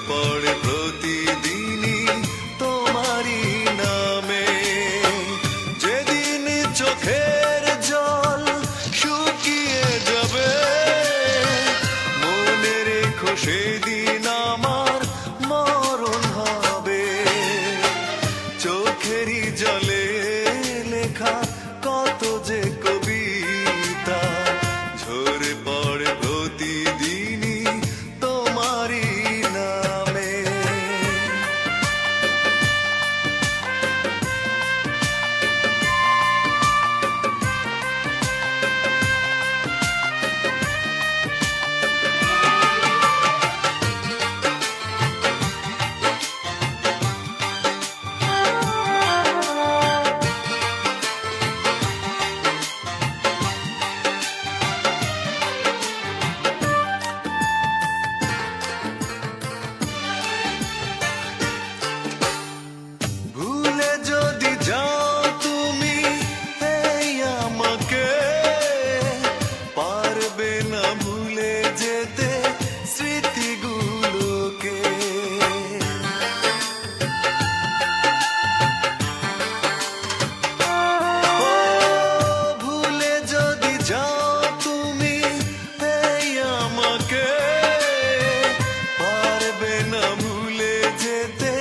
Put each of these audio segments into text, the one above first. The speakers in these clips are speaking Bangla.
পড়ে প্রতিদিনই তোমারই নামে। যেদিন চোখের জল শুকিয়ে যাবে, মনে রেখো সেদিন আমার মরণ হবে। চোখেরই জলে লেখা কত যে কবিতা ঝরে পড়ে প্রতিদিনই তোমারই নামে। ভুলে যদি যাও তুমি এই আমাকে, পারবে না ভুলে যেতে স্মৃতিগুলোকে। ও ভুলে যদি যাও তুমি এই আমাকে, পারবে না ভুলে যেতে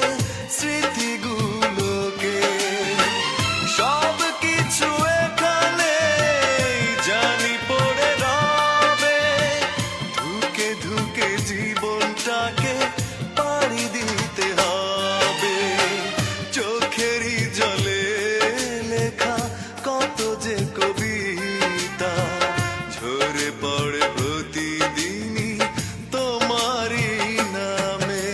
স্মৃতিগুলোকে। সব কিছু এখানে জানি পড়ে রবে, ধুকে ধুকে জীবনটাকে পাড়ি দিতে হবে। চোখেরই জলে লেখা কত যে কবিতা ঝরে পড়ে প্রতিদিনই তোমারই নামে।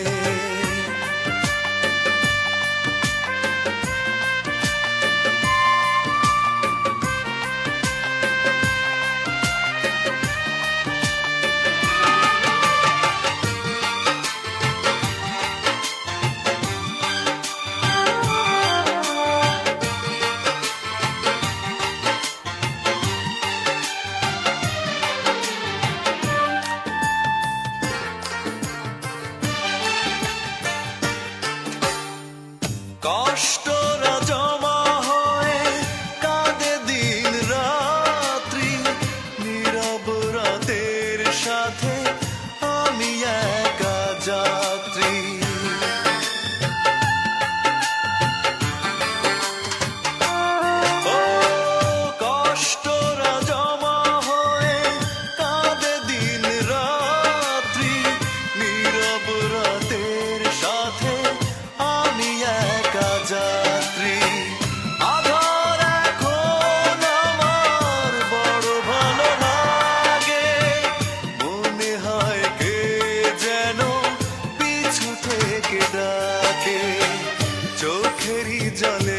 কষ্টরা জমা হয়ে কাঁদে দিন রাত্রি, নীরব রাতের সাথে আমি একা যাত্রী। ও কষ্টরা জমা হয়ে কাঁদে দিন রাত্রি, নীরব রাতের সাথে আমি একা যাত্রী। আধার এখন আমার বড় ভালো লাগে, মনে হয় কে যেন পিছু থেকে ডাকে। চোখেরই জলে